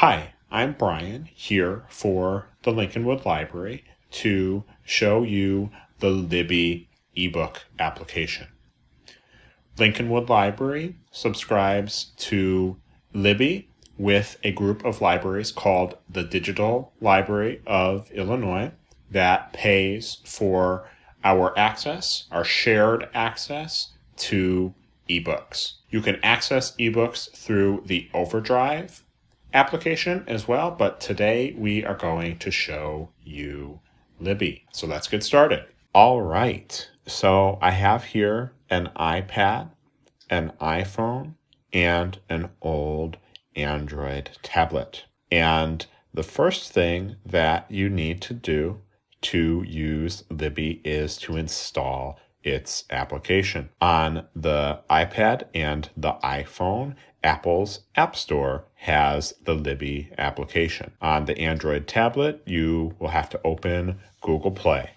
Hi, I'm Brian here for the Lincolnwood Library to show you the Libby ebook application. Lincolnwood Library subscribes to Libby with a group of libraries called the Digital Library of Illinois that pays for our access, our shared access to ebooks. You can access ebooks through the Overdrive application as well, but today we are going to show you Libby. So let's get started. All right, so I have here an iPad, an iPhone, and an old Android tablet. And the first thing that you need to do to use Libby is to install its application. On the iPad and the iPhone, Apple's App Store has the Libby application. On the Android tablet, you will have to open Google Play.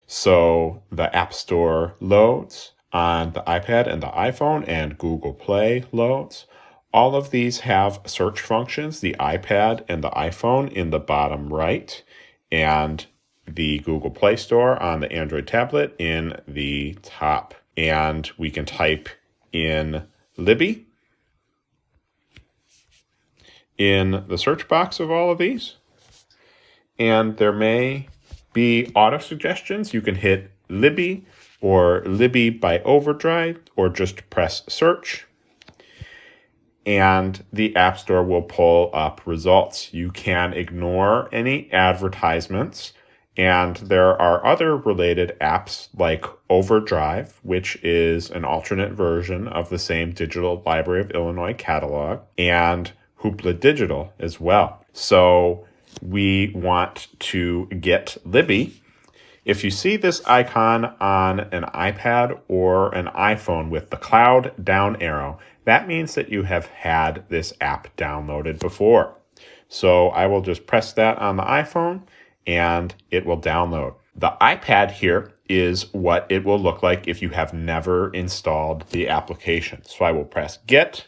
So the App Store loads on the iPad and the iPhone, and Google Play loads. All of these have search functions, the iPad and the iPhone in the bottom right, and the Google Play Store on the Android tablet in the top. And we can type in Libby in the search box of all of these. And there may be auto suggestions. You can hit Libby or Libby by Overdrive or just press search. And the App Store will pull up results. You can ignore any advertisements. And there are other related apps like Overdrive, which is an alternate version of the same Digital Library of Illinois catalog, and Hoopla Digital as well. So we want to get Libby. If you see this icon on an iPad or an iPhone with the cloud down arrow, that means that you have had this app downloaded before. So I will just press that on the iPhone and it will download. The iPad here is what it will look like if you have never installed the application. So I will press Get.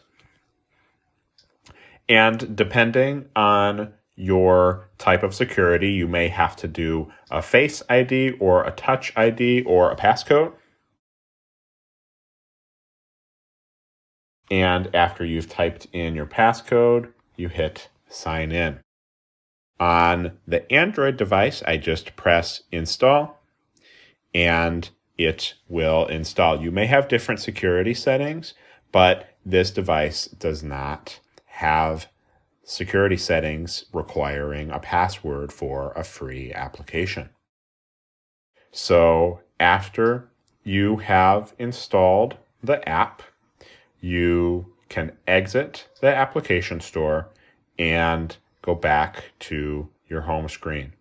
And depending on your type of security, you may have to do a Face ID or a Touch ID or a passcode. And after you've typed in your passcode, you hit Sign In. On the Android device, I just press Install, and it will install. You may have different security settings, but this device does not have security settings requiring a password for a free application. So after you have installed the app, you can exit the application store and go back to your home screen.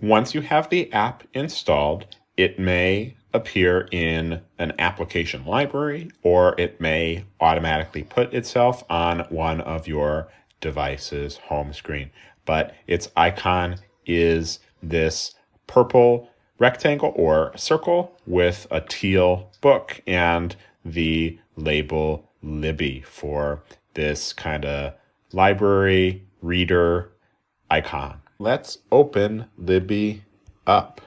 Once you have the app installed, it may appear in an application library, or it may automatically put itself on one of your device's home screen. But its icon is this purple rectangle or circle with a teal book and the label Libby for this kind of library reader icon. Let's open Libby up.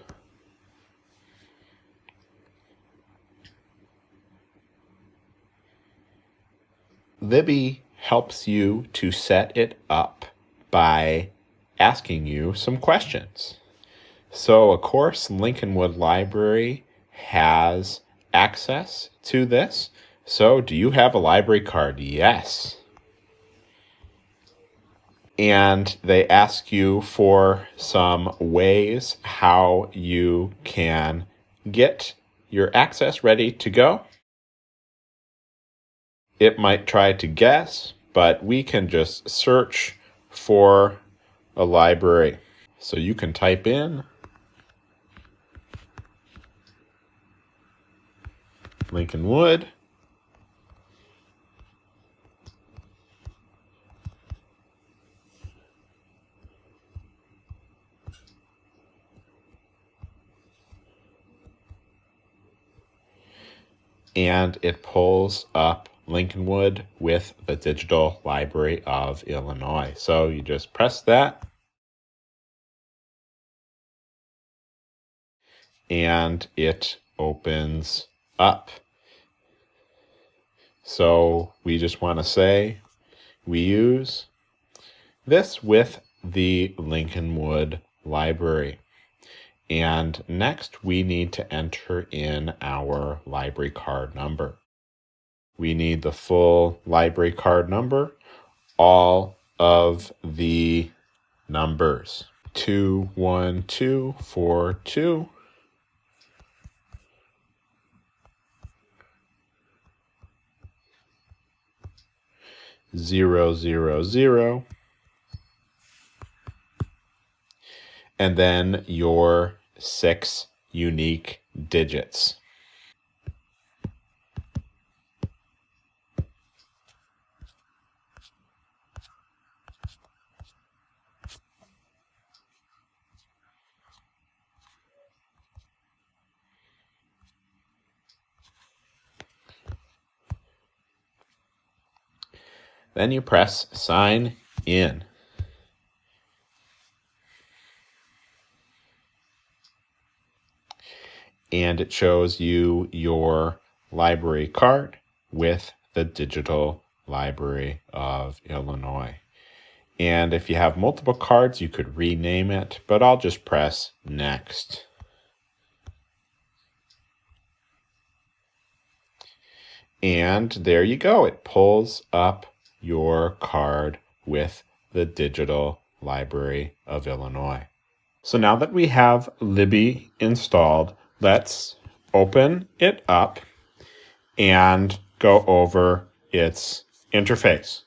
Libby helps you to set it up by asking you some questions. So, of course, Lincolnwood Library has access to this. So, do you have a library card? Yes. And they ask you for some ways how you can get your access ready to go. It might try to guess, but we can just search for a library. So you can type in Lincolnwood, and it pulls up Lincolnwood with the Digital Library of Illinois. So you just press that, and it opens up. So we just want to say we use this with the Lincolnwood Library. And next we need to enter in our library card number. We need the full library card number, all of the numbers. 21242 000, and then your 6 unique digits. Then you press sign in. And it shows you your library card with the Digital Library of Illinois. And if you have multiple cards, you could rename it, but I'll just press next. And there you go. It pulls up your card with the Digital Library of Illinois. So now that we have Libby installed, let's open it up and go over its interface.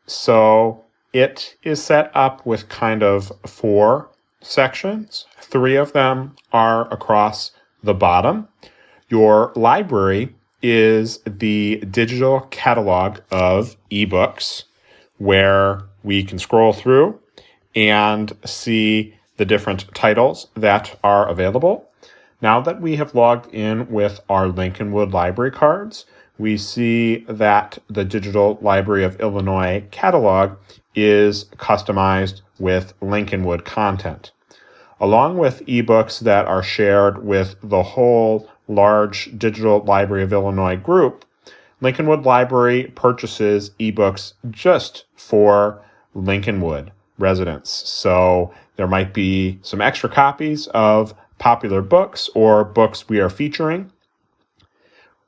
So it is set up with kind of 4 sections. 3 of them are across the bottom. Your library is the digital catalog of eBooks, where we can scroll through and see the different titles that are available. Now that we have logged in with our Lincolnwood library cards, we see that the Digital Library of Illinois catalog is customized with Lincolnwood content. Along with eBooks that are shared with the whole large Digital Library of Illinois group, Lincolnwood Library purchases eBooks just for Lincolnwood residents. So there might be some extra copies of popular books or books we are featuring.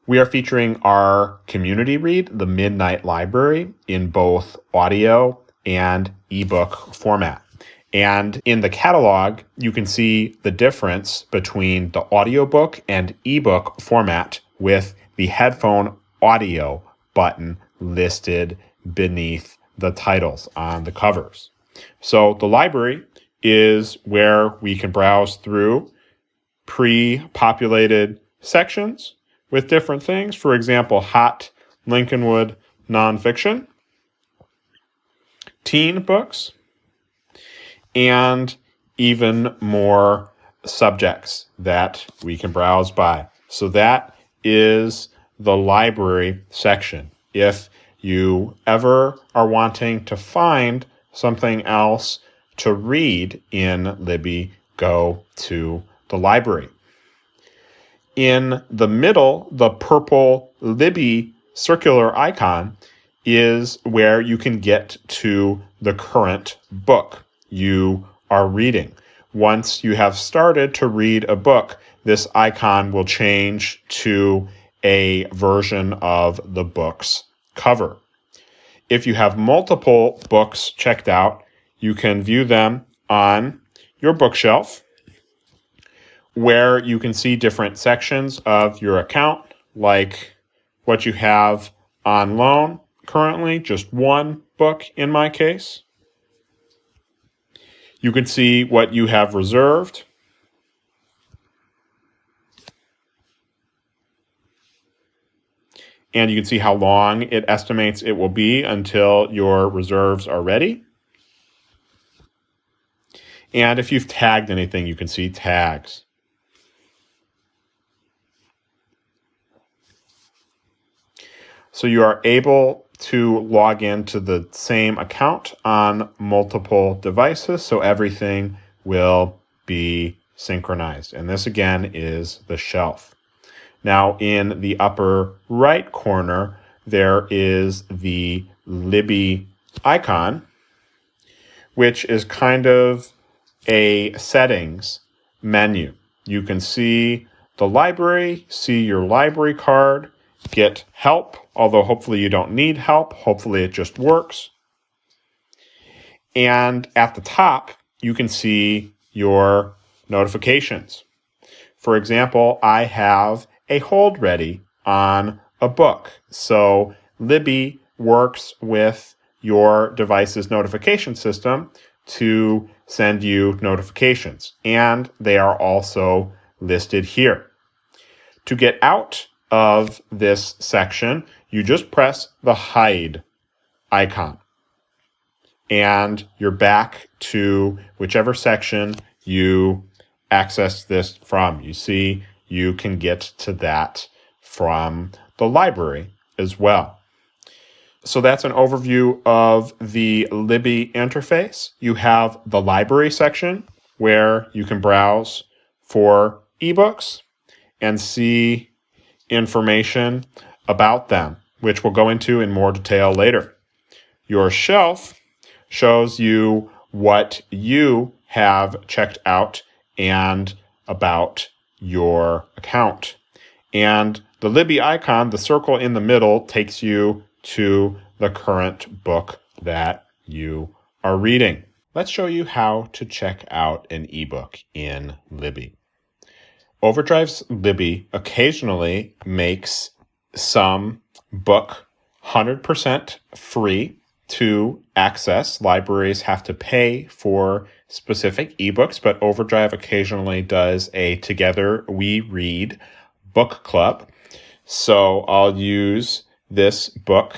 We are featuring our community read, The Midnight Library, in both audio and ebook format. And in the catalog, you can see the difference between the audiobook and ebook format with the headphone audio button listed beneath the titles on the covers. So the library is where we can browse through pre-populated sections with different things. For example, hot Lincolnwood nonfiction, teen books, and even more subjects that we can browse by. So that is the library section. If you ever are wanting to find something else to read in Libby, go to the library. In the middle, the purple Libby circular icon is where you can get to the current book you are reading. Once you have started to read a book, this icon will change to a version of the book's cover. If you have multiple books checked out, you can view them on your bookshelf, where you can see different sections of your account, like what you have on loan currently, just one book in my case. You can see what you have reserved. And you can see how long it estimates it will be until your reserves are ready. And if you've tagged anything, you can see tags. So you are able to log into the same account on multiple devices, so everything will be synchronized. And this again is the shelf. Now in the upper right corner, there is the Libby icon, which is kind of a settings menu. You can see the library, see your library card, get help, although hopefully you don't need help. Hopefully it just works. And at the top, you can see your notifications. For example, I have a hold ready on a book. So Libby works with your device's notification system to send you notifications, and they are also listed here. To get out of this section, you just press the hide icon, and you're back to whichever section you access this from. You see, you can get to that from the library as well. So that's an overview of the Libby interface. You have the library section where you can browse for eBooks and see information about them, which we'll go into in more detail later. Your shelf shows you what you have checked out and about your account. And the Libby icon, the circle in the middle, takes you to the current book that you are reading. Let's show you how to check out an ebook in Libby. Overdrive's Libby occasionally makes some book 100% free to access. Libraries have to pay for specific ebooks, but Overdrive occasionally does a Together We Read book club. So I'll use this book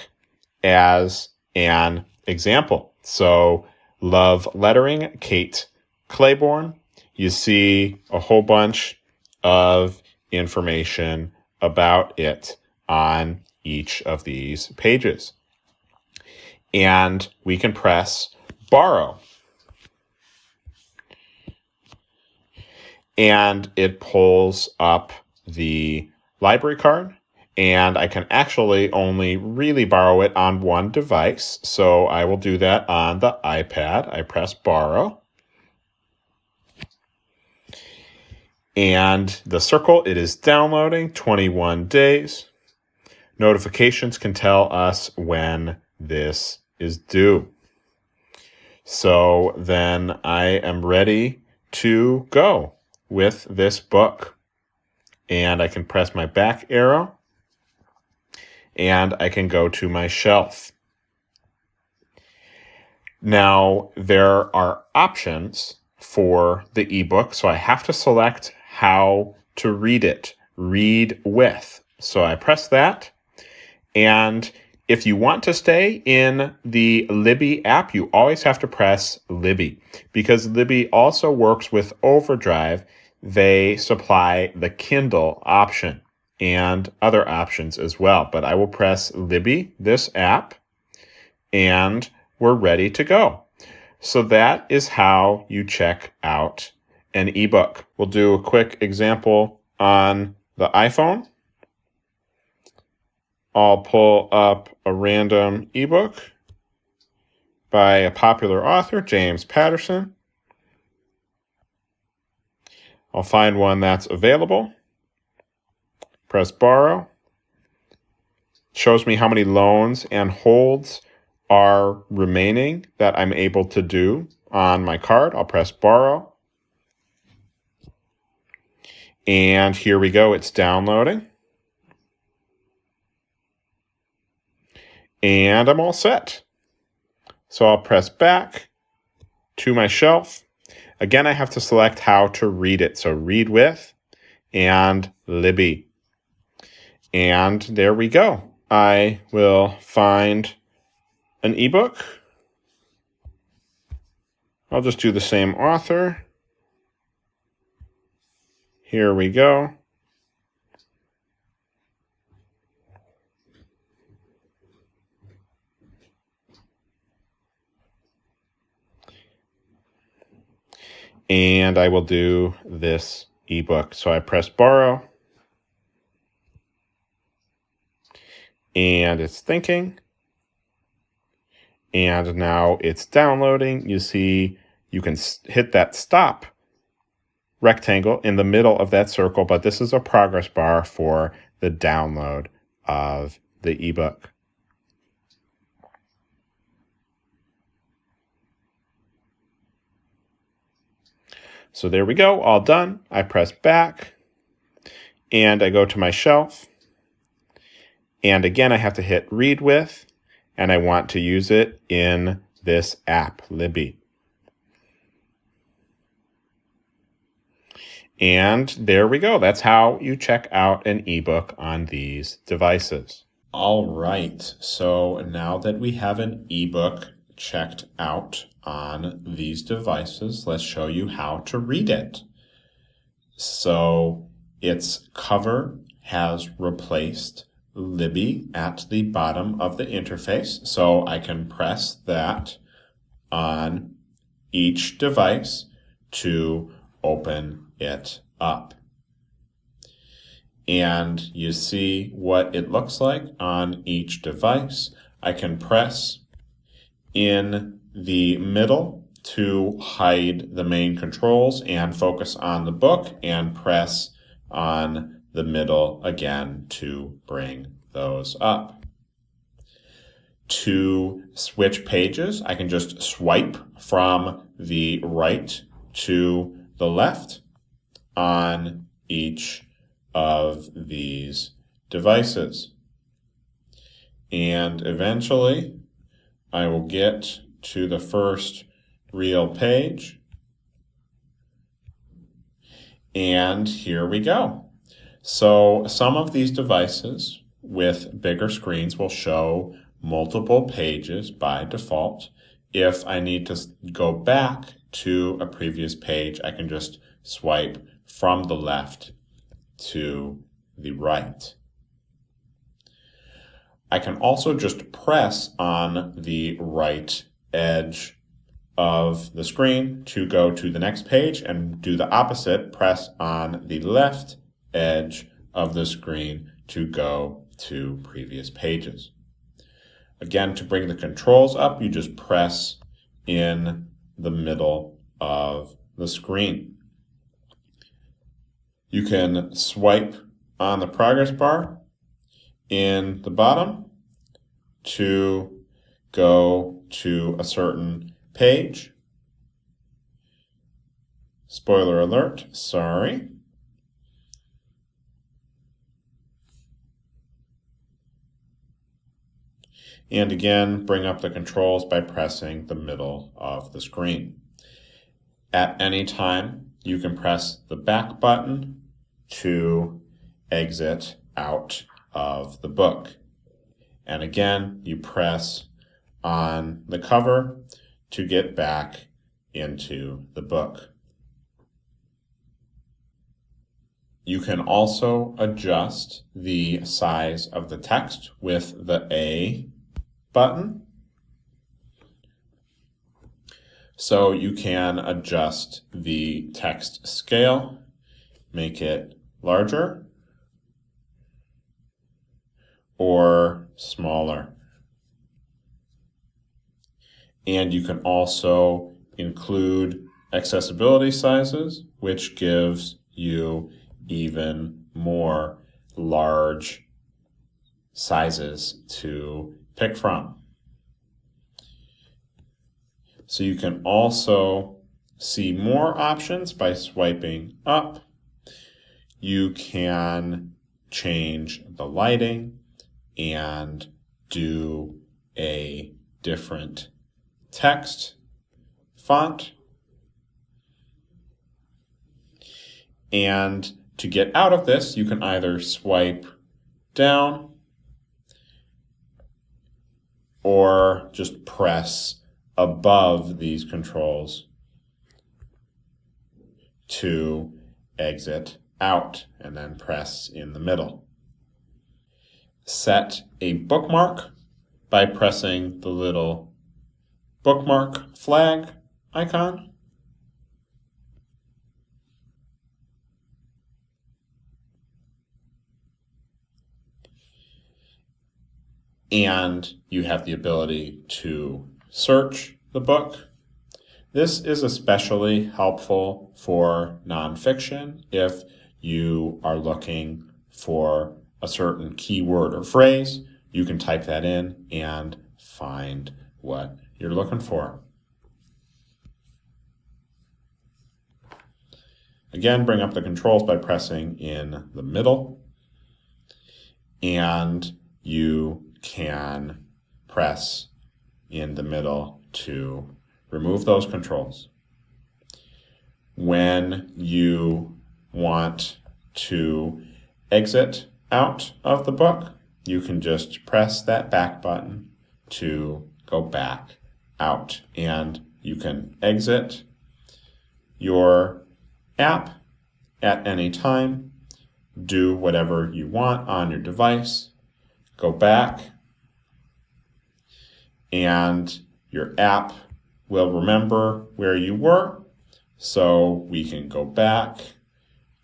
as an example. So Love Lettering, Kate Claiborne. You see a whole bunch of information about it on each of these pages. And we can press borrow. And it pulls up the library card. And I can actually only really borrow it on one device. So I will do that on the iPad. I press borrow. And the circle, it is downloading, 21 days. Notifications can tell us when this is due. So then I am ready to go with this book. And I can press my back arrow. And I can go to my shelf. Now, there are options for the ebook, so I have to select how to read it. Read with. So I press that. And if you want to stay in the Libby app, you always have to press Libby. Because Libby also works with Overdrive, they supply the Kindle option and other options as well. But I will press Libby, this app, and we're ready to go. So that is how you check out an ebook. We'll do a quick example on the iPhone. I'll pull up a random ebook by a popular author, James Patterson. I'll find one that's available. Press borrow. Shows me how many loans and holds are remaining that I'm able to do on my card. I'll press borrow. And here we go. It's downloading. And I'm all set. So I'll press back to my shelf. Again, I have to select how to read it. So read with and Libby. And there we go. I will find an ebook. I'll just do the same author. Here we go. and I will do this ebook. So I press borrow, and it's thinking, and now it's downloading. You see, you can hit that stop rectangle in the middle of that circle, but this is a progress bar for the download of the ebook. So there we go, all done. I press back, and I go to my shelf. And again, I have to hit read with, and I want to use it in this app, Libby. And there we go. That's how you check out an ebook on these devices. All right. So now that we have an ebook checked out on these devices, let's show you how to read it. So its cover has replaced Libby at the bottom of the interface. So I can press that on each device to open it up. And you see what it looks like on each device. I can press in the middle to hide the main controls and focus on the book, and press on the middle again to bring those up. To switch pages, I can just swipe from the right to the left on each of these devices. And eventually, I will get to the first real page. And here we go. So some of these devices with bigger screens will show multiple pages by default. If I need to go back to a previous page, I can just swipe from the left to the right. I can also just press on the right edge of the screen to go to the next page, and do the opposite, press on the left edge of the screen to go to previous pages. Again, to bring the controls up, you just press in the middle of the screen. You can swipe on the progress bar in the bottom to go to a certain page. Spoiler alert, sorry. And again, bring up the controls by pressing the middle of the screen. At any time, you can press the back button to exit out of the book. And again, you press on the cover to get back into the book. You can also adjust the size of the text with the A button. So you can adjust the text scale, make it larger or smaller. And you can also include accessibility sizes, which gives you even more large sizes to pick from. So you can also see more options by swiping up. You can change the lighting and do a different text font. And to get out of this, you can either swipe down or just press above these controls to exit out, and then press in the middle. Set a bookmark by pressing the little bookmark flag icon. and you have the ability to search the book. This is especially helpful for nonfiction if you are looking for a certain keyword or phrase. You can type that in and find what you're looking for. Again, bring up the controls by pressing in the middle, and you can press in the middle to remove those controls. When you want to exit out of the book, you can just press that back button to go back out, and you can exit your app at any time, do whatever you want on your device, go back, and your app will remember where you were, so we can go back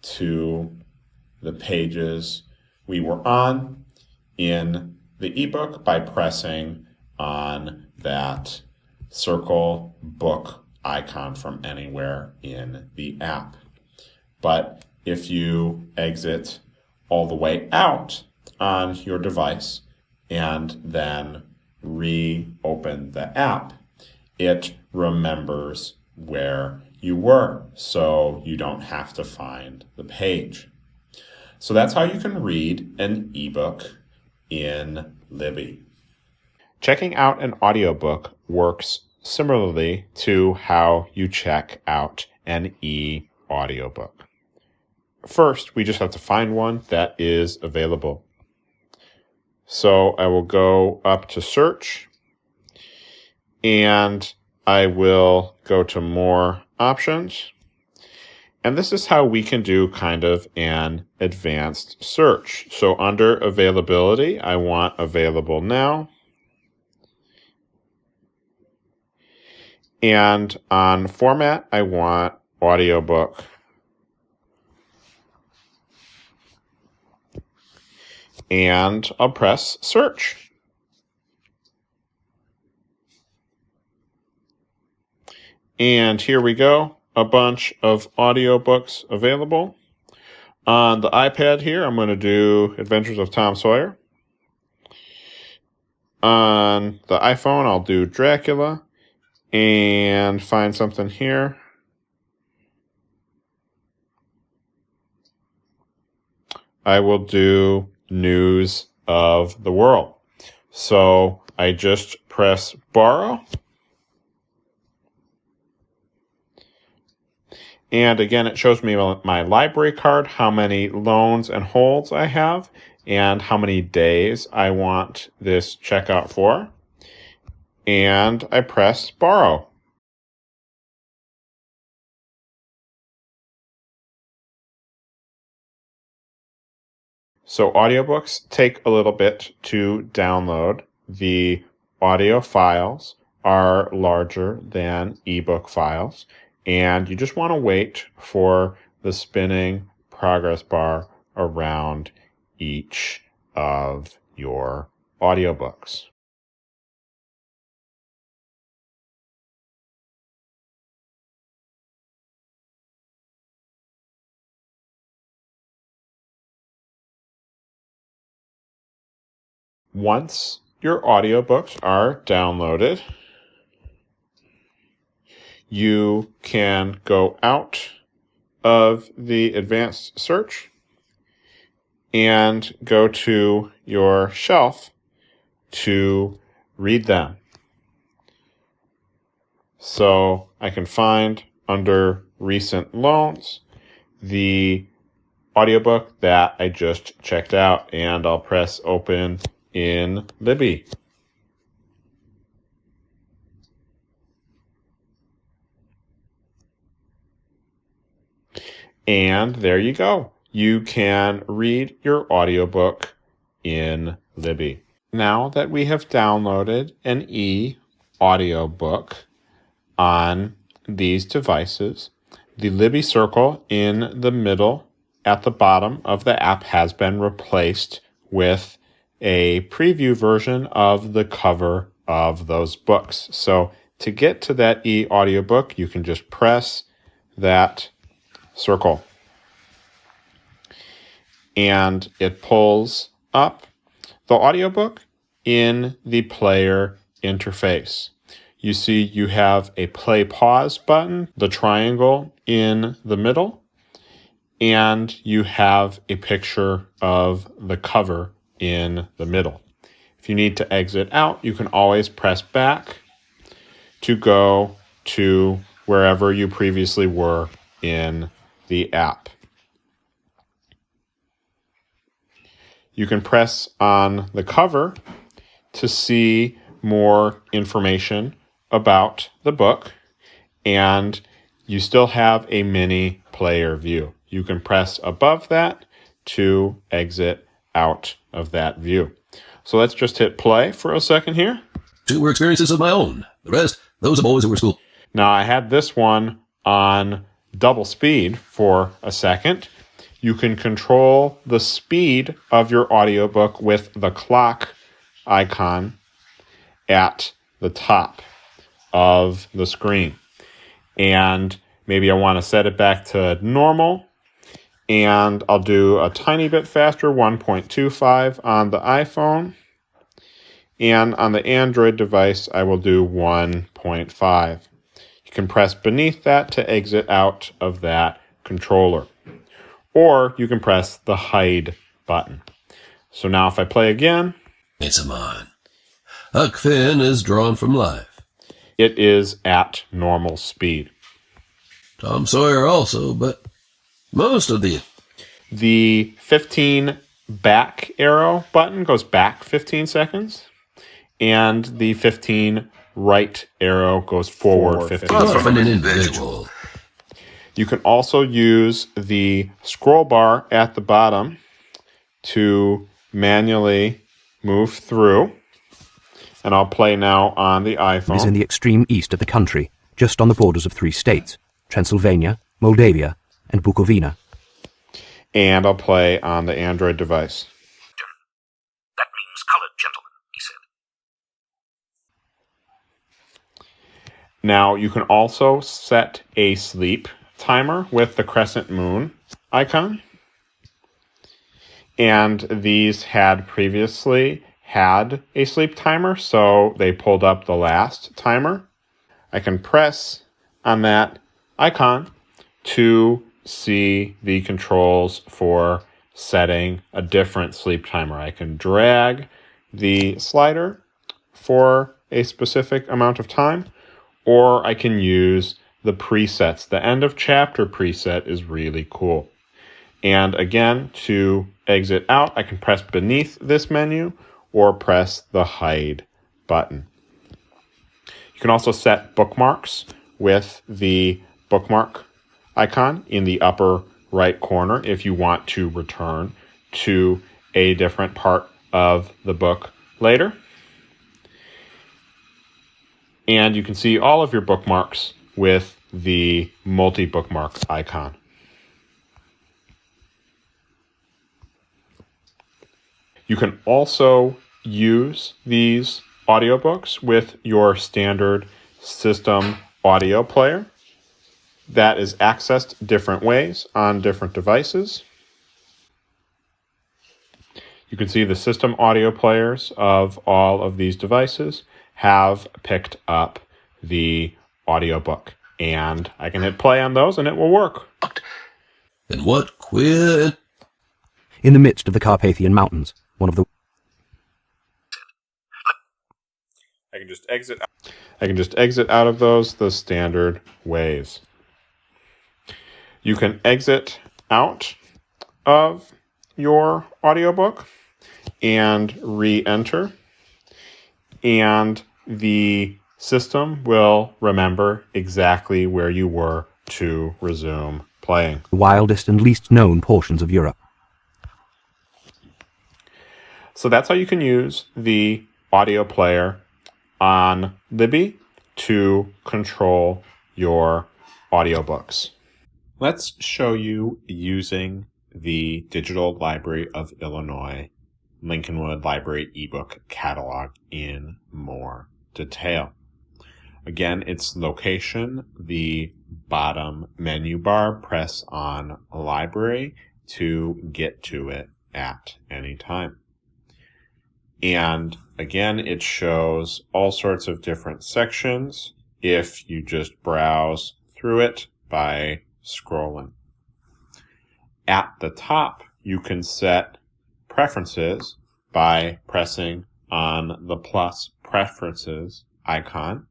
to the pages we were on in the ebook by pressing on that circle book icon from anywhere in the app. But if you exit all the way out on your device and then reopen the app, it remembers where you were, so you don't have to find the page. So that's how you can read an ebook in Libby. Checking out an audiobook works similarly to how you check out an e-audiobook. First, we just have to find one that is available. So I will go up to search, and I will go to more options. And this is how we can do kind of an advanced search. So under availability, I want available now. And on format, I want audiobook. And I'll press search. And here we go, a bunch of audiobooks available. On the iPad here, I'm going to do Adventures of Tom Sawyer. On the iPhone, I'll do Dracula and find something here. I will do News of the World. So I just press borrow. And again, it shows me my library card, how many loans and holds I have, and how many days I want this checkout for. And I press borrow. So audiobooks take a little bit to download. The audio files are larger than ebook files, and you just want to wait for the spinning progress bar around each of your audiobooks. Once your audiobooks are downloaded, you can go out of the advanced search and go to your shelf to read them. So I can find under recent loans the audiobook that I just checked out, and I'll press open in Libby. And there you go. You can read your audiobook in Libby. Now that we have downloaded an e-audiobook on these devices, the Libby circle in the middle at the bottom of the app has been replaced with a preview version of the cover of those books. So to get to that e-audiobook, you can just press that circle and it pulls up the audiobook in the player interface. You see you have a play pause button, the triangle in the middle, and you have a picture of the cover in the middle. If you need to exit out, you can always press back to go to wherever you previously were in the app. You can press on the cover to see more information about the book, and you still have a mini player view. You can press above that to exit out of that view. So let's just hit play for a second here. 2 were experiences of my own. The rest, those of boys who were school. Now I had this one on double speed for a second. You can control the speed of your audiobook with the clock icon at the top of the screen. And maybe I want to set it back to normal, and I'll do a tiny bit faster, 1.25 on the iPhone. And on the Android device, I will do 1.5. You can press beneath that to exit out of that controller. Or you can press the hide button. So now if I play again, It's a mine. Huck Finn is drawn from life. it is at normal speed. Tom Sawyer also, but most of the... The 15 back arrow button goes back 15 seconds, and the 15 right arrow goes forward 15 Often seconds. an individual. You can also use the scroll bar at the bottom to manually move through. And I'll play now on the iPhone. It is in the extreme east of the country, just on the borders of 3 states, Transylvania, Moldavia, and Bukovina. And I'll play on the Android device. That means colored gentlemen, he said. Now, you can also set a sleep timer with the crescent moon icon. And these had previously had a sleep timer, so they pulled up the last timer. I can press on that icon to see the controls for setting a different sleep timer. I can drag the slider for a specific amount of time, or I can use the presets. The end of chapter preset is really cool. And again, to exit out, I can press beneath this menu or press the hide button. You can also set bookmarks with the bookmark icon in the upper right corner if you want to return to a different part of the book later. And you can see all of your bookmarks with the multi-bookmark icon. You can also use these audiobooks with your standard system audio player that is accessed different ways on different devices. You can see the system audio players of all of these devices have picked up the audiobook, and I can hit play on those and it will work. And what queer... In the midst of the Carpathian Mountains, one of the... I can just exit out of those the standard ways. You can exit out of your audiobook and re-enter, and the system will remember exactly where you were to resume playing. wildest and least known portions of Europe. So that's how you can use the audio player on Libby to control your audiobooks. Let's show you using the Digital Library of Illinois Lincolnwood Library ebook catalog in more detail. Again, its location, the bottom menu bar, press on Library to get to it at any time. And again, it shows all sorts of different sections if you just browse through it by scrolling. At the top, you can set preferences by pressing on the plus preferences icon.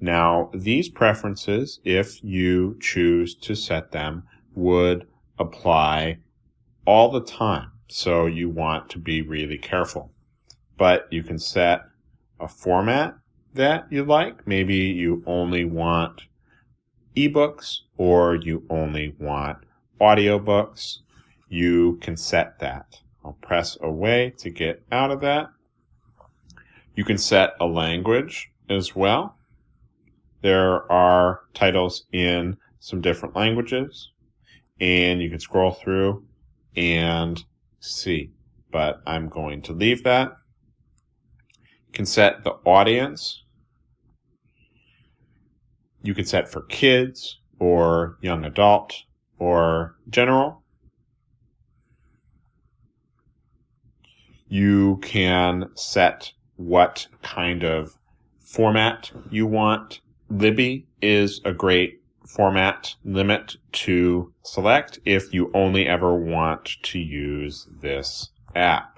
Now, these preferences, if you choose to set them, would apply all the time. So you want to be really careful. But you can set a format that you like. Maybe you only want eBooks or you only want audiobooks. You can set that. I'll press away to get out of that. You can set a language as well. There are titles in some different languages, and you can scroll through and see. But I'm going to leave that. You can set the audience. You can set for kids or young adult or general. You can set what kind of format you want. Libby is a great format limit to select if you only ever want to use this app.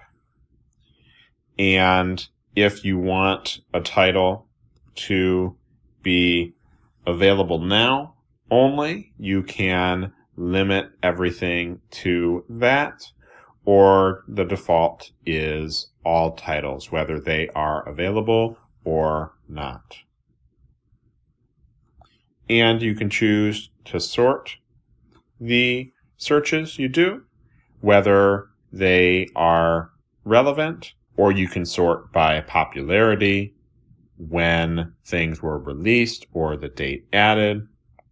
And if you want a title to be available now only, you can limit everything to that, or the default is all titles, whether they are available or not. And you can choose to sort the searches you do, whether they are relevant, or you can sort by popularity, when things were released, or the date added,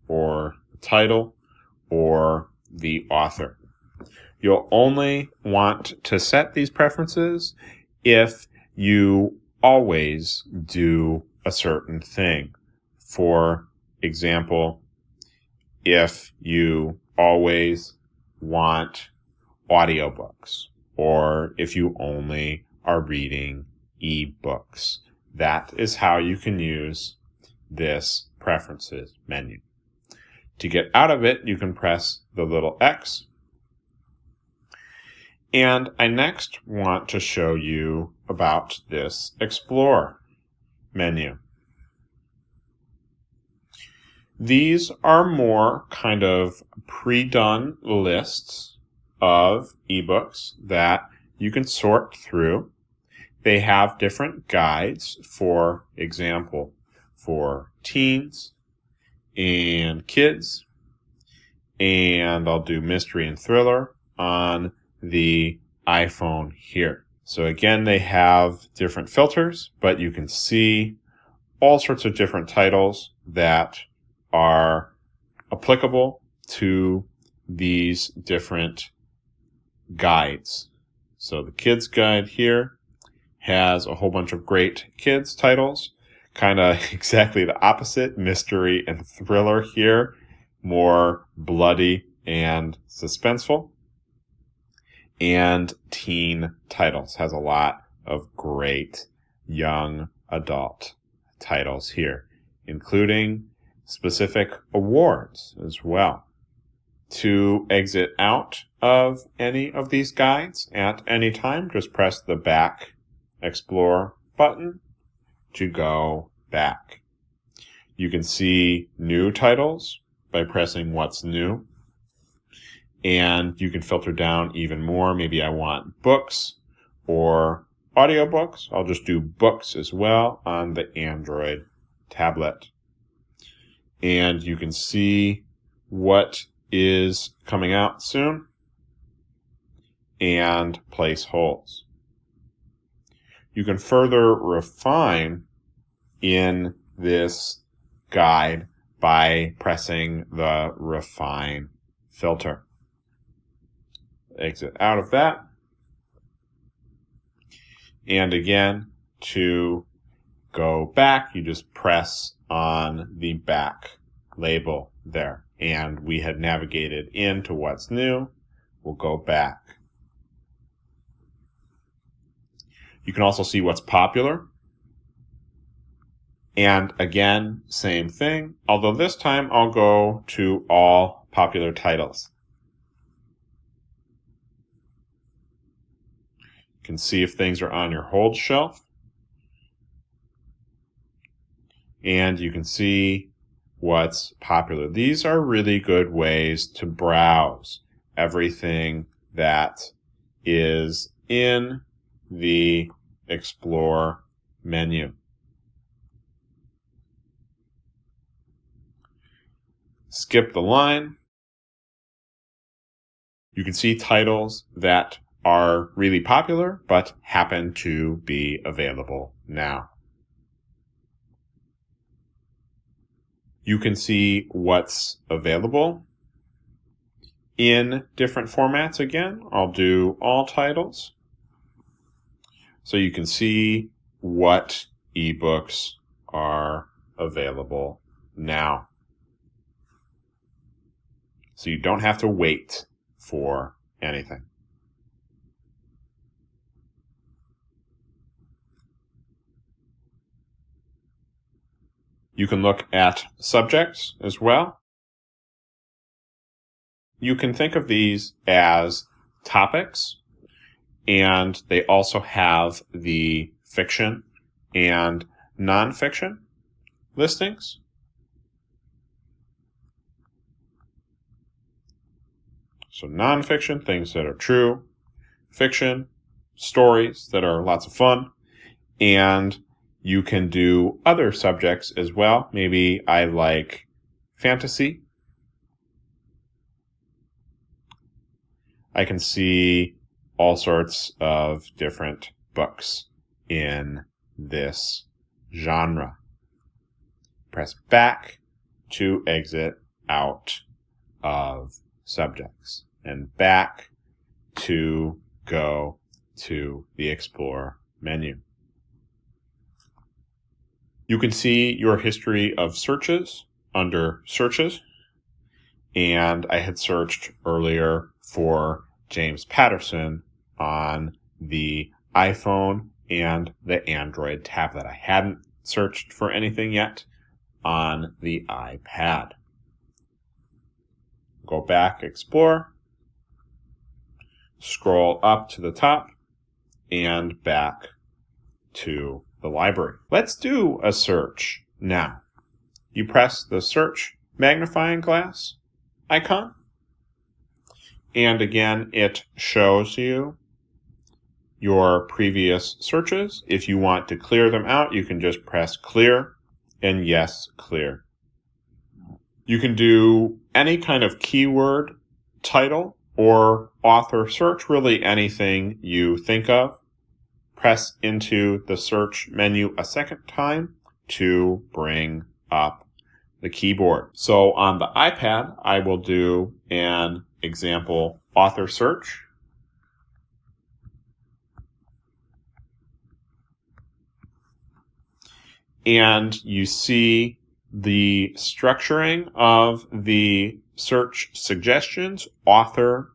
or the title, or the author. You'll only want to set these preferences if you always do a certain thing. For example, if you always want audiobooks, or if you only are reading eBooks. That is how you can use this preferences menu. To get out of it, you can press the little X. And I next want to show you about this Explore menu. These are more kind of pre-done lists of ebooks that you can sort through. They have different guides, for example, for teens and kids. And I'll do mystery and thriller on the iPhone here. So again, they have different filters, but you can see all sorts of different titles that are applicable to these different guides. So the kids guide here has a whole bunch of great kids titles, kind of exactly the opposite, mystery and thriller here, more bloody and suspenseful. And teen titles has a lot of great young adult titles here, including specific awards as well. To exit out of any of these guides at any time, just press the back Explore button to go back. You can see new titles by pressing what's new. And you can filter down even more. Maybe I want books or audiobooks. I'll just do books as well on the Android tablet. And you can see what is coming out soon and place holds. You can further refine in this guide by pressing the Refine filter. Exit out of that. And again, to go back, you just press on the back label there. And we had navigated into what's new. We'll go back. You can also see what's popular. And again, same thing, although this time I'll go to all popular titles. You can see if things are on your hold shelf. And you can see what's popular. These are really good ways to browse everything that is in the Explore menu. Skip the line. You can see titles that are really popular but happen to be available now. You can see what's available in different formats again. I'll do all titles. So you can see what ebooks are available now. So you don't have to wait for anything. You can look at subjects as well. You can think of these as topics, and they also have the fiction and nonfiction listings. So nonfiction, things that are true. Fiction, stories that are lots of fun. And you can do other subjects as well. Maybe I like fantasy. I can see all sorts of different books in this genre. Press back to exit out of subjects and back to go to the Explore menu. You can see your history of searches under Searches, and I had searched earlier for James Patterson on the iPhone and the Android tablet. I hadn't searched for anything yet on the iPad. Go back, Explore, scroll up to the top, and back to the library. Let's do a search now. You press the search magnifying glass icon, and again, it shows you your previous searches. If you want to clear them out, you can just press clear and yes, clear. You can do any kind of keyword, title, or author search, really anything you think of. Press into the search menu a second time to bring up the keyboard. So on the iPad, I will do an example author search. And you see the structuring of the search suggestions, author,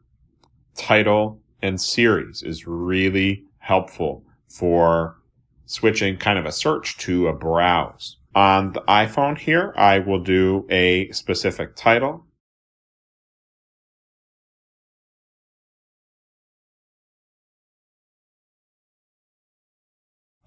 title, and series is really helpful for switching kind of a search to a browse. On the iPhone here, I will do a specific title.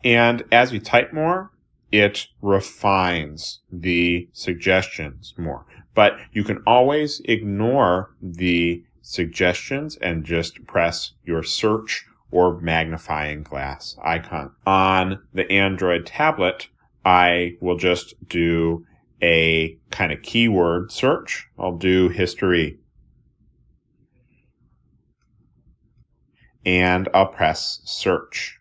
And as you type more, it refines the suggestions more. But you can always ignore the suggestions and just press your search or magnifying glass icon. On the Android tablet, I will just do a kind of keyword search. I'll do history. And I'll press search.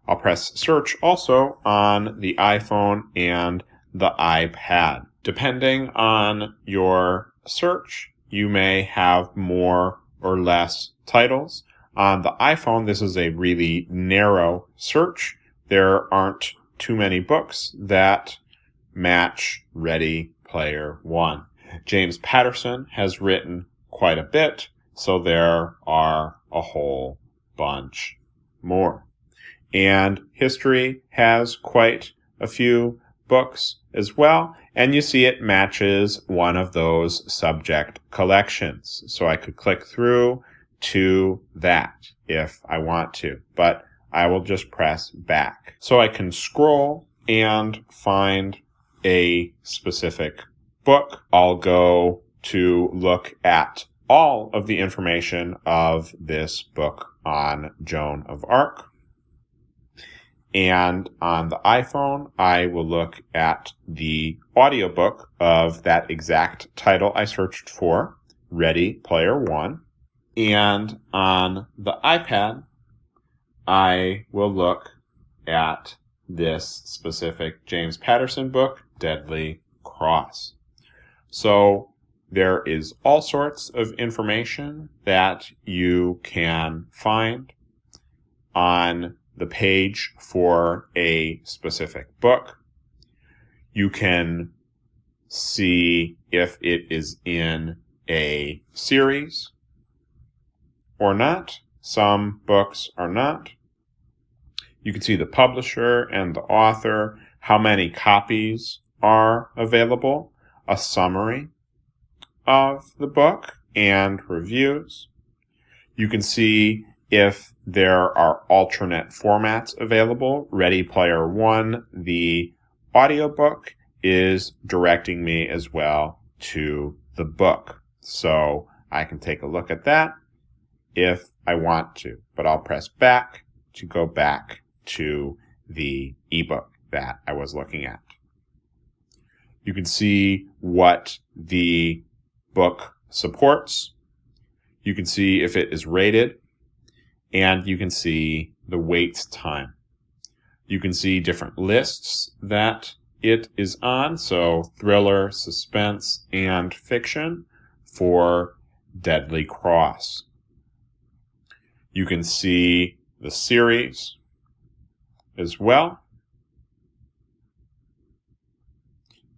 I'll press search also on the iPhone and the iPad. Depending on your search, you may have more or less titles. On the iPhone, this is a really narrow search. There aren't too many books that match Ready Player One. James Patterson has written quite a bit, so there are a whole bunch more. And history has quite a few books as well, and you see it matches one of those subject collections. So I could click through to that if I want to, but I will just press back. So I can scroll and find a specific book. I'll go to look at all of the information of this book on Joan of Arc. And on the iPhone, I will look at the audiobook of that exact title I searched for, Ready Player One. And on the iPad, I will look at this specific James Patterson book, Deadly Cross. So there is all sorts of information that you can find on the page for a specific book. You can see if it is in a series or not. Some books are not. You can see the publisher and the author, how many copies are available, a summary of the book, and reviews. You can see if there are alternate formats available. Ready Player One, the audiobook, is directing me as well to the book. So I can take a look at that if I want to, but I'll press back to go back to the ebook that I was looking at. You can see what the book supports. You can see if it is rated, and you can see the wait time. You can see different lists that it is on, so thriller, suspense, and fiction for Deadly Cross. You can see the series as well,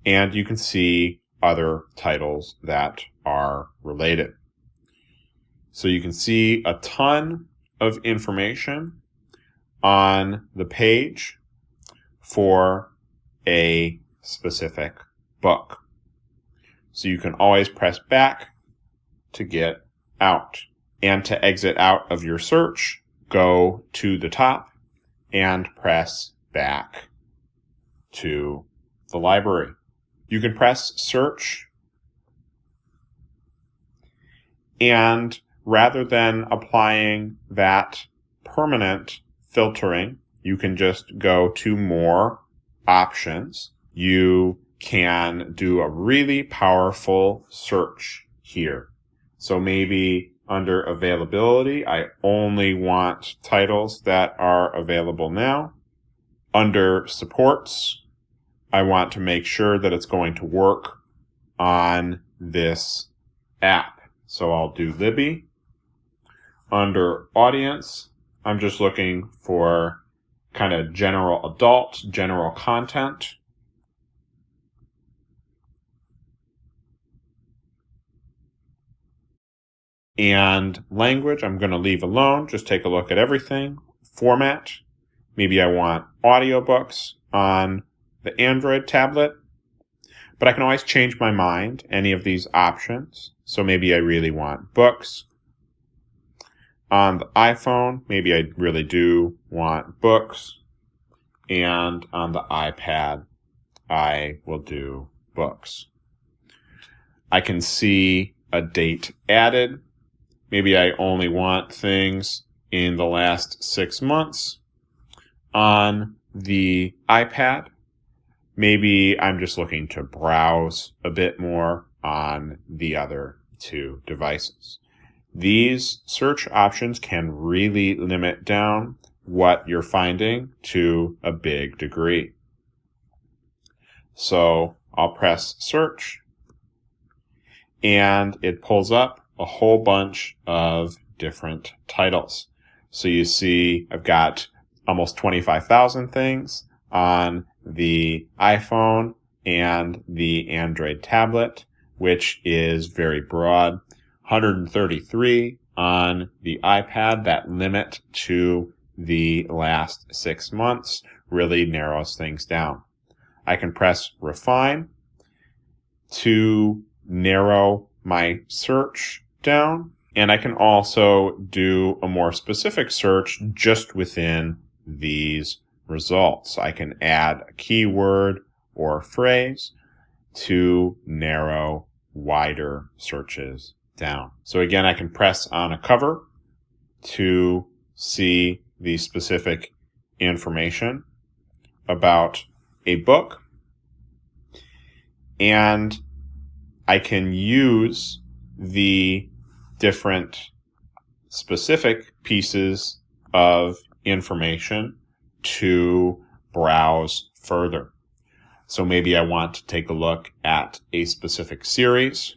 and you can see other titles that are related. So you can see a ton of information on the page for a specific book. So you can always press back to get out. And to exit out of your search, go to the top and press back to the library. You can press search, and rather than applying that permanent filtering, you can just go to more options. You can do a really powerful search here. So maybe under availability, I only want titles that are available now. Under supports, I want to make sure that it's going to work on this app. So I'll do Libby. Under audience, I'm just looking for kind of general adult, general content. And language, I'm going to leave alone. Just take a look at everything. Format, maybe I want audiobooks on the Android tablet, but I can always change my mind, any of these options. So maybe I really want books. On the iPhone, maybe I really do want books. And on the iPad, I will do books. I can see a date added. Maybe I only want things in the last 6 months. On the iPad, maybe I'm just looking to browse a bit more on the other two devices. These search options can really limit down what you're finding to a big degree. So I'll press search, and it pulls up a whole bunch of different titles. So you see I've got almost 25,000 things on the iPhone and the Android tablet, which is very broad. 133 on the iPad. That limit to the last 6 months really narrows things down. I can press refine to narrow my search down, and I can also do a more specific search just within these results. I can add a keyword or a phrase to narrow wider searches down. So again, I can press on a cover to see the specific information about a book, and I can use the different specific pieces of information to browse further. So maybe I want to take a look at a specific series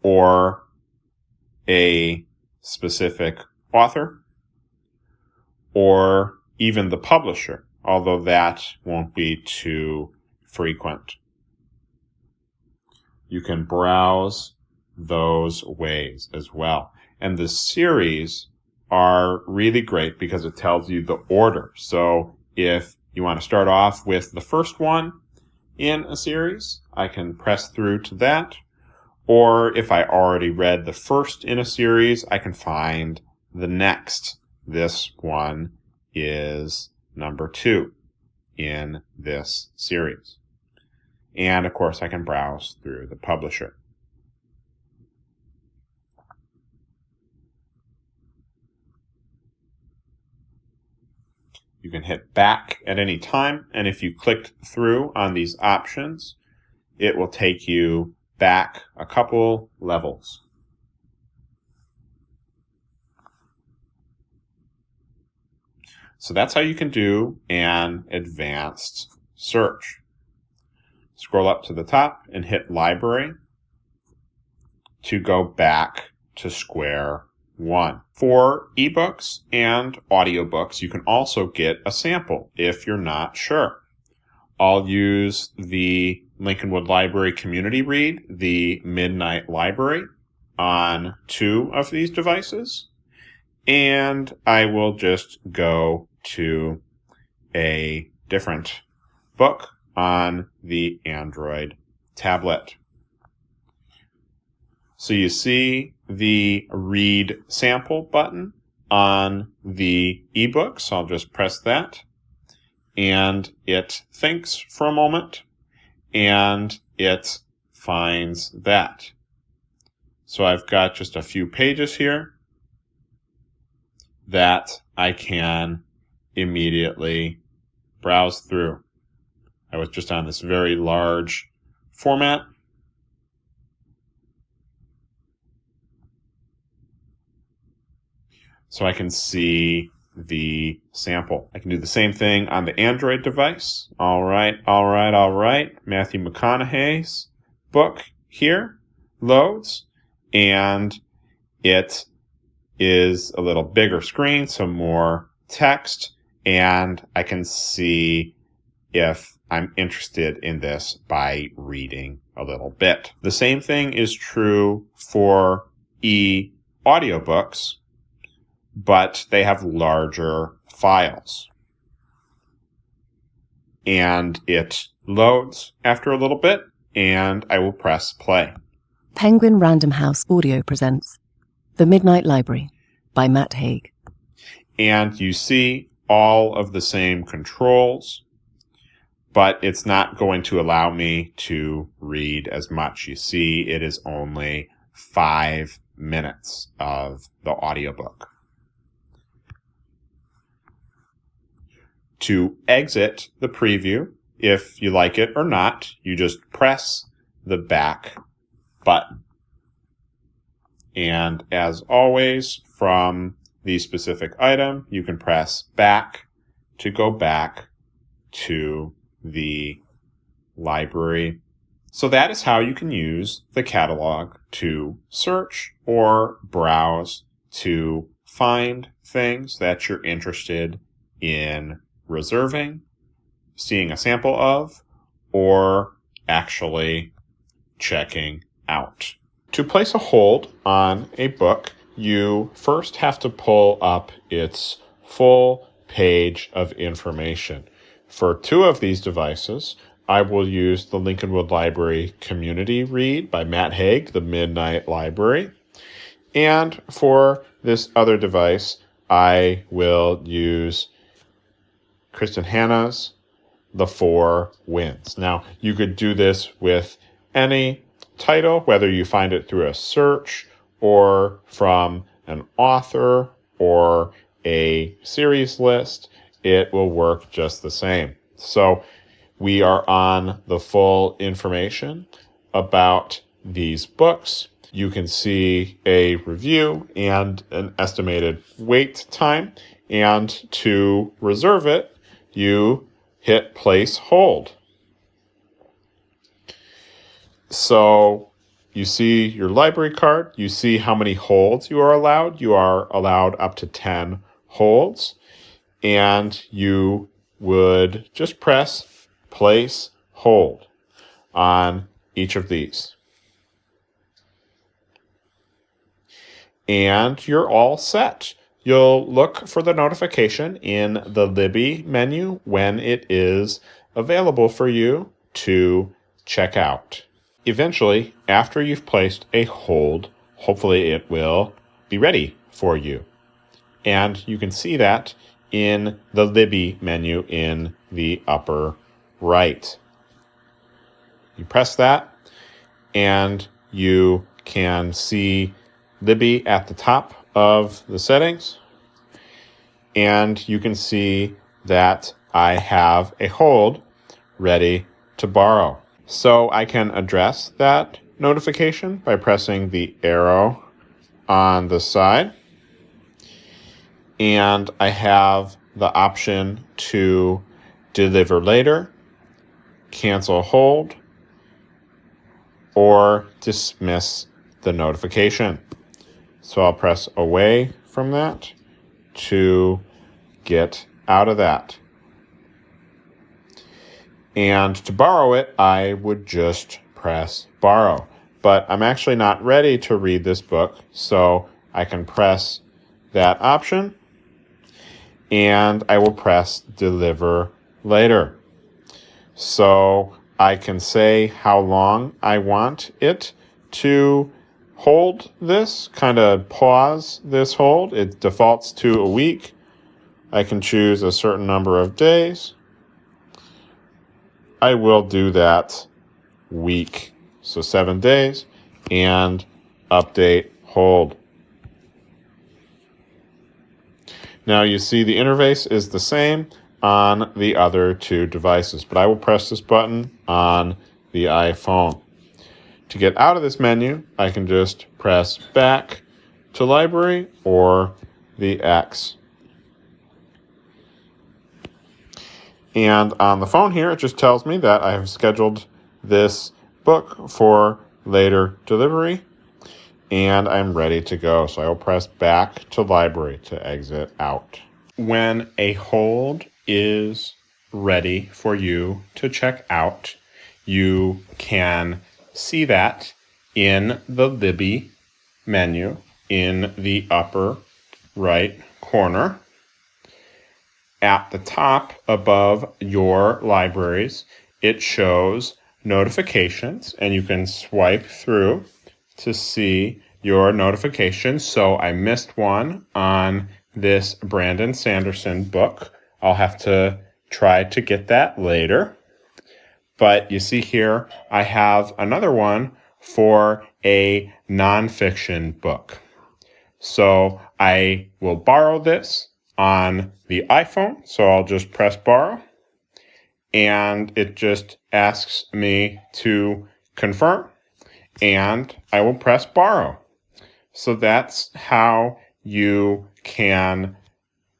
or a specific author or even the publisher, although that won't be too frequent. You can browse those ways as well. And the series are really great because it tells you the order. So if you want to start off with the first one in a series, I can press through to that. Or if I already read the first in a series, I can find the next. This one is number 2 in this series. And of course, I can browse through the publisher. You can hit back at any time, and if you clicked through on these options, it will take you back a couple levels. So that's how you can do an advanced search. Scroll up to the top and hit Library to go back to square one. For eBooks and audiobooks, you can also get a sample if you're not sure. I'll use the Lincolnwood Library Community Read, the Midnight Library, on 2 of these devices. And I will just go to a different book on the Android tablet. So you see the Read Sample button on the eBooks. I'll just press that. And it thinks for a moment, and it finds that. So I've got just a few pages here that I can immediately browse through. I was just on this very large format. So I can see the sample. I can do the same thing on the Android device. All right. Matthew McConaughey's book here loads, and it is a little bigger screen, so more text, and I can see if I'm interested in this by reading a little bit. The same thing is true for eaudiobooks, but they have larger files. And it loads after a little bit, and I will press play. Penguin Random House Audio presents The Midnight Library by Matt Haig. And you see all of the same controls, but it's not going to allow me to read as much. You see, it is only 5 minutes of the audiobook. To exit the preview, if you like it or not, you just press the back button. And as always, from the specific item, you can press back to go back to the library So that is how you can use the catalog to search or browse to find things that you're interested in reserving, seeing a sample of, or actually checking out. To place a hold on a book, you first have to pull up its full page of information. For 2 of these devices, I will use the Lincolnwood Library Community Read by Matt Haig, the Midnight Library. And for this other device, I will use Kristen Hanna's The 4 Winds. Now, you could do this with any title, whether you find it through a search or from an author or a series list. It will work just the same. So we are on the full information about these books. You can see a review and an estimated wait time. And to reserve it, you hit place hold. So you see your library card. You see how many holds you are allowed. You are allowed up to 10 holds. And you would just press place hold on each of these. And you're all set. You'll look for the notification in the Libby menu when it is available for you to check out. Eventually, after you've placed a hold, hopefully it will be ready for you. And you can see that in the Libby menu in the upper right. You press that, and you can see Libby at the top of the settings, and you can see that I have a hold ready to borrow. So I can address that notification by pressing the arrow on the side, and I have the option to deliver later, cancel hold, or dismiss the notification. So I'll press away from that to get out of that. And to borrow it, I would just press borrow. But I'm actually not ready to read this book, so I can press that option, and I will press deliver later. So I can say how long I want it to hold this, kind of pause this hold. It defaults to a week. I can choose a certain number of days. I will do that week, so 7 days, and update hold. Now you see the interface is the same on the other 2 devices, but I will press this button on the iPhone. To get out of this menu, I can just press back to library or the X. And on the phone here, it just tells me that I have scheduled this book for later delivery, and I'm ready to go. So I will press back to library to exit out. When a hold is ready for you to check out, you can see that in the Libby menu in the upper right corner. At the top above your libraries, it shows notifications, and you can swipe through to see your notifications. So I missed one on this Brandon Sanderson book. I'll have to try to get that later. But you see here, I have another one for a nonfiction book. So I will borrow this on the iPhone. So I'll just press borrow, and it just asks me to confirm, and I will press borrow. So that's how you can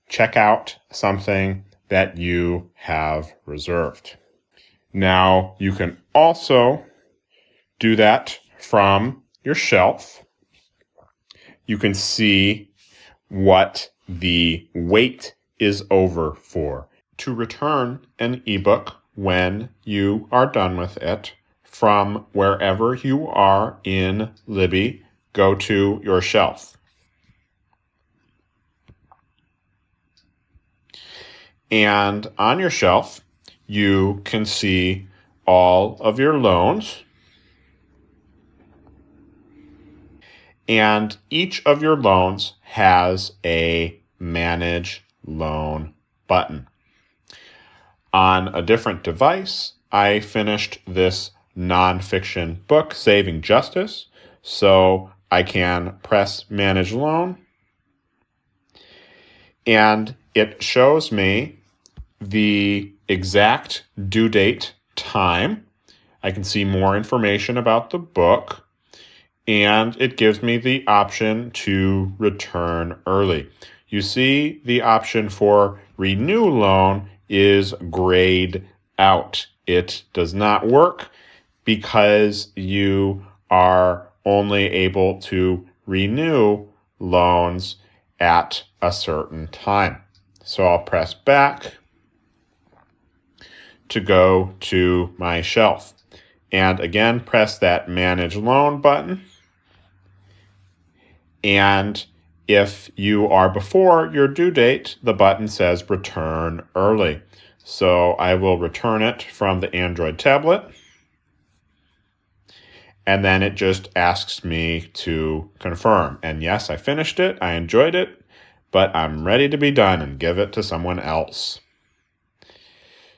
check out something that you have reserved. Now, you can also do that from your shelf. You can see what the weight is over for. To return an ebook when you are done with it from wherever you are in Libby, go to your shelf. And on your shelf, you can see all of your loans. And each of your loans has a Manage Loan button. On a different device, I finished this nonfiction book, Saving Justice, so I can press Manage Loan, and it shows me the exact due date time. I can see more information about the book, and it gives me the option to return early. You see, the option for renew loan is grayed out. It does not work because you are only able to renew loans at a certain time. So I'll press back to go to my shelf. And again, press that Manage Loan button. And if you are before your due date, the button says Return Early. So I will return it from the Android tablet. And then it just asks me to confirm. And yes, I finished it. I enjoyed it. But I'm ready to be done and give it to someone else.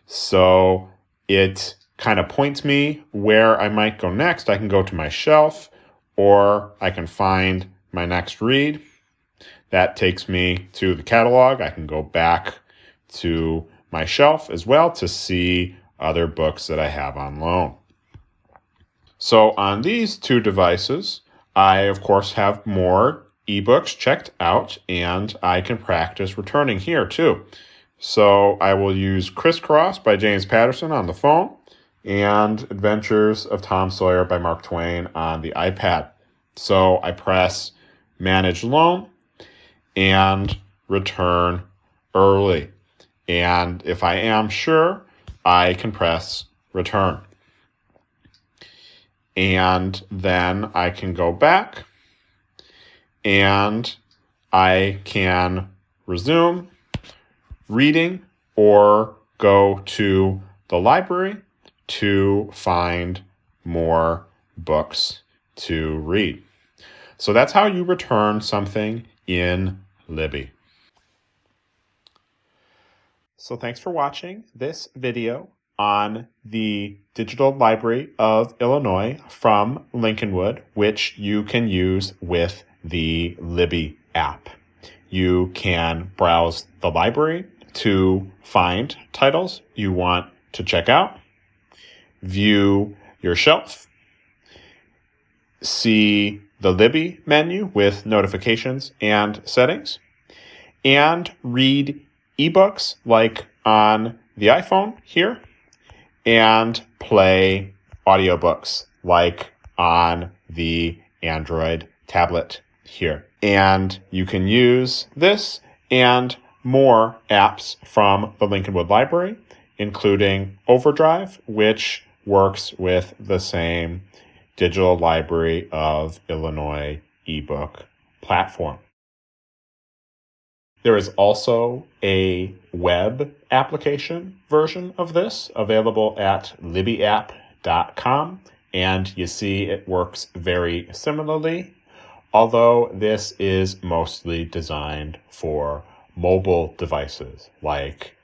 So it kind of points me where I might go next. I can go to my shelf, or I can find my next read. That takes me to the catalog. I can go back to my shelf as well to see other books that I have on loan. So on these two devices, I of course have more ebooks checked out, and I can practice returning here too. So I will use Crisscross by James Patterson on the phone and Adventures of Tom Sawyer by Mark Twain on the iPad. So I press Manage Loan and Return Early. And if I am sure, I can press Return. And then I can go back and I can resume reading or go to the library to find more books to read. So that's how you return something in Libby. So thanks for watching this video on the Digital Library of Illinois from Lincolnwood, which you can use with the Libby app. You can browse the library to find titles you want to check out, view your shelf, see the Libby menu with notifications and settings, and read eBooks like on the iPhone here, and play audiobooks like on the Android tablet here. And you can use this and more apps from the Lincolnwood Library, including Overdrive, which works with the same Digital Library of Illinois ebook platform. There is also a web application version of this available at libbyapp.com, and you see it works very similarly, although this is mostly designed for mobile devices like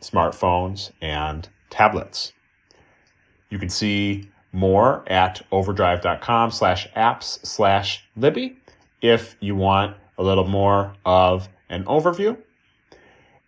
smartphones and tablets. You can see more at overdrive.com/apps/Libby if you want a little more of an overview.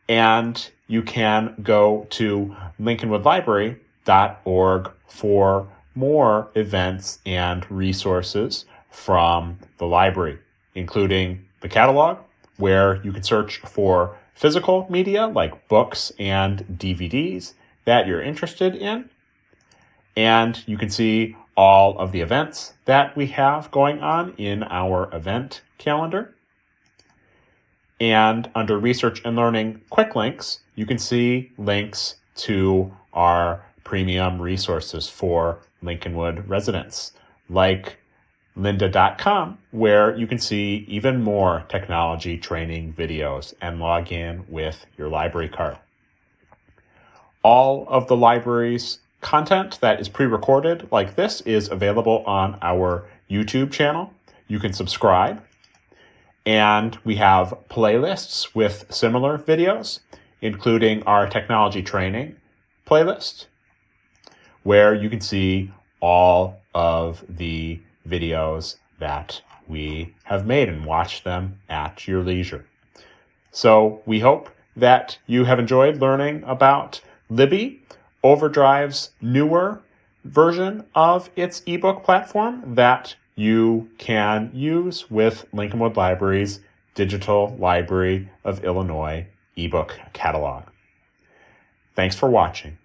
And you can go to lincolnwoodlibrary.org for more events and resources from the library, including the catalog, where you can search for physical media like books and DVDs that you're interested in. And you can see all of the events that we have going on in our event calendar. And under Research and Learning Quick Links, you can see links to our premium resources for Lincolnwood residents, like lynda.com, where you can see even more technology training videos and log in with your library card. All of the library's content that is pre-recorded like this is available on our YouTube channel. You can subscribe. And we have playlists with similar videos, including our technology training playlist, where you can see all of the videos that we have made and watch them at your leisure. So we hope that you have enjoyed learning about Libby, Overdrive's newer version of its ebook platform that you can use with Lincolnwood Library's Digital Library of Illinois ebook catalog. Thanks for watching.